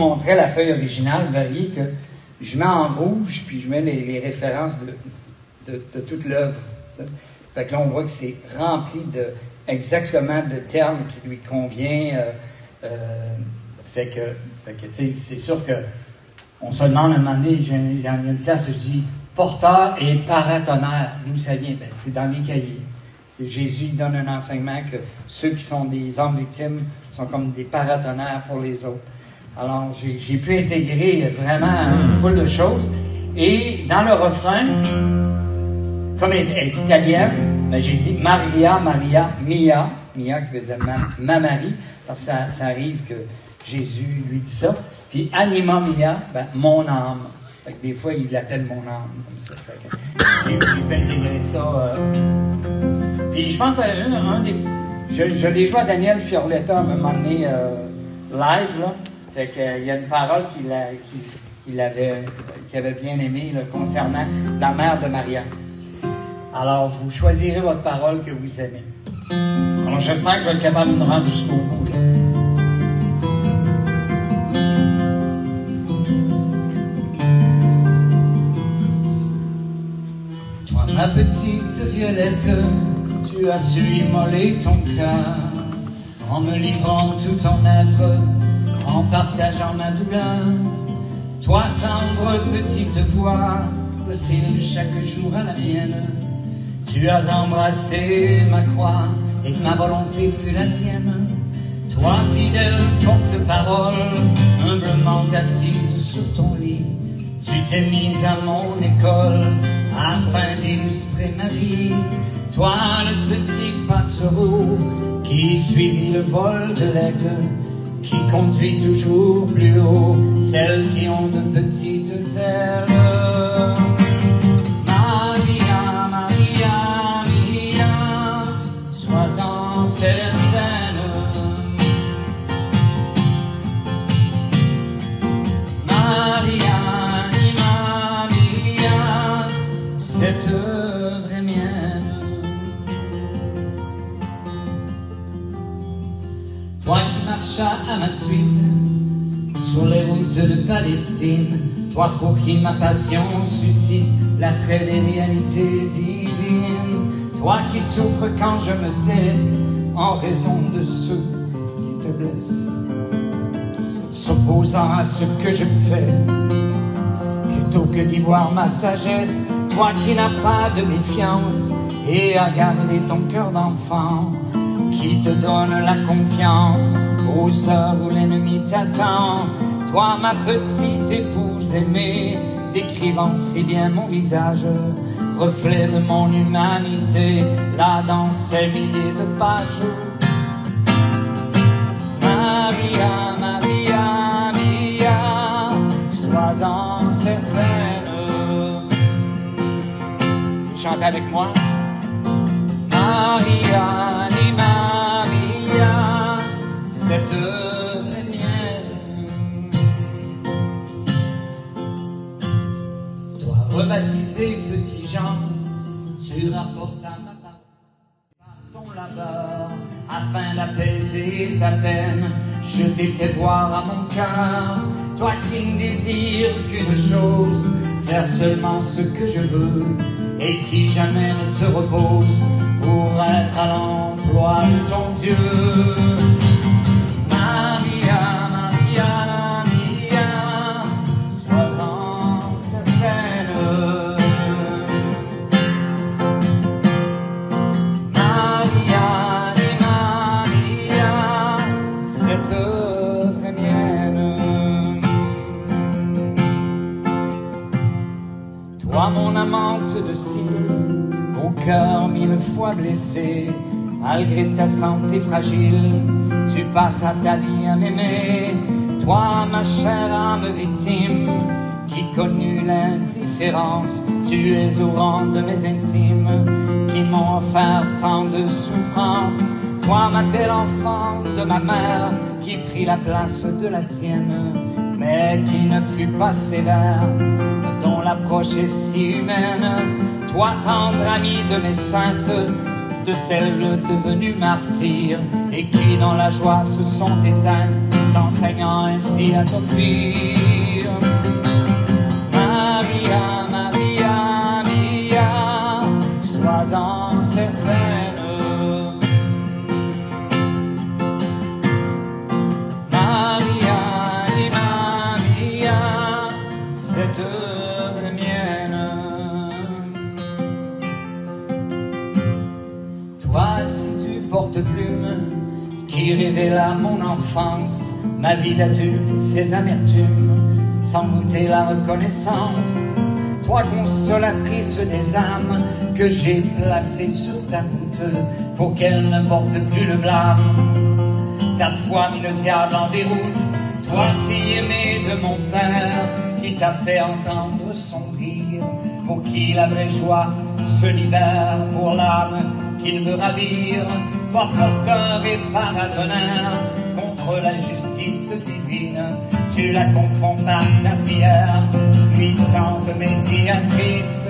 montrais la feuille originale, vous verriez que je mets en rouge, puis je mets les références de toute l'œuvre. Fait que là, on voit que c'est rempli exactement de termes qui lui convient. Fait que tu sais, c'est sûr que on se demande à un moment donné, il y a une classe, je dis, porteur et paratonnerre. D'où ça vient? Ben, c'est dans les cahiers. Jésus donne un enseignement que ceux qui sont des hommes victimes sont comme des paratonnerres pour les autres. Alors, j'ai pu intégrer vraiment une foule de choses. Et dans le refrain, comme elle est italienne, ben, j'ai dit Maria, Maria, Mia. Mia qui veut dire ma Marie, parce que ça arrive que Jésus lui dit ça. Puis Anima Mia, ben, mon âme. Fait que des fois, il l'appelle mon âme, comme ça. Fait que j'ai pu intégrer ça. Puis je pense à un des... Je l'ai joué à Daniel Fiorletta à un moment donné live, là. Fait qu'il y a une parole qu'il avait bien aimée là, concernant la mère de Maria. Alors, vous choisirez votre parole que vous aimez. Alors, j'espère que je vais être capable de me rendre jusqu'au bout. Là. Toi, ma petite Violette, tu as su immoler ton cœur en me livrant tout ton être, en partageant ma douleur. Toi, tendre petite voix, docile chaque jour à la mienne, tu as embrassé ma croix et ma volonté fut la tienne. Toi, fidèle porte-parole, humblement assise sur ton lit, tu t'es mise à mon école afin d'illustrer ma vie. Toi, le petit passereau qui suivit le vol de l'aigle, qui conduit toujours plus haut celles qui ont de petites ailes. Maria, Maria, Maria, sois-en certaine. Maria, Maria, cette œuvre est mienne. Toi qui marchas à ma suite sur les routes de Palestine, toi pour qui ma passion suscite l'attrait des réalités divines, toi qui souffres quand je me tais en raison de ceux qui te blessent, s'opposant à ce que je fais, plutôt que d'y voir ma sagesse, toi qui n'as pas de méfiance et as gardé ton cœur d'enfant, qui te donne la confiance aux heures où l'ennemi t'attend. Toi, ma petite épouse aimée, décrivant si bien mon visage, reflet de mon humanité, là dans ces milliers de pages. Maria, Maria, Maria, sois-en certaine. Chante avec moi. Maria, Maria, cette œuvre est mienne. Toi, rebaptisé petit Jean, tu rapportes à ma part ton labeur afin d'apaiser ta peine. Je t'ai fait boire à mon cœur, toi qui ne désires qu'une chose, faire seulement ce que je veux, et qui jamais ne te repose pour être à l'emploi de ton Dieu. Maria, Maria, Maria, sois-en certaine. Maria, Maria, cette œuvre est mienne. Toi, mon amante de cire, au cœur mille fois blessé, malgré ta santé fragile, tu passes à ta vie à m'aimer. Toi, ma chère âme victime, qui connut l'indifférence, tu es au rang de mes intimes, qui m'ont offert tant de souffrances. Toi, ma belle enfant de ma mère, qui prit la place de la tienne, mais qui ne fut pas sévère, dont l'approche est si humaine. Toi, tendre amie de mes saintes, de celles devenues martyrs, et qui dans la joie se sont éteintes t'enseignant ainsi à t'offrir. Maria, Maria, Maria, sois-en certaine. Maria, Maria, cette œuvre est mienne. Toi, si tu portes plume, qui révéla mon enfance, ma vie d'adulte, ses amertumes, sans goûter la reconnaissance. Toi, consolatrice des âmes, que j'ai placée sur ta route, pour qu'elle ne porte plus le blâme. Ta foi mit le diable en déroute, toi, fille aimée de mon père, qui t'a fait entendre son rire, pour qui la vraie joie se libère, pour l'âme qu'il veut ravir, toi porteur et paratonnerre, contre la justice divine, tu la confonds par ta prière, puissante médiatrice.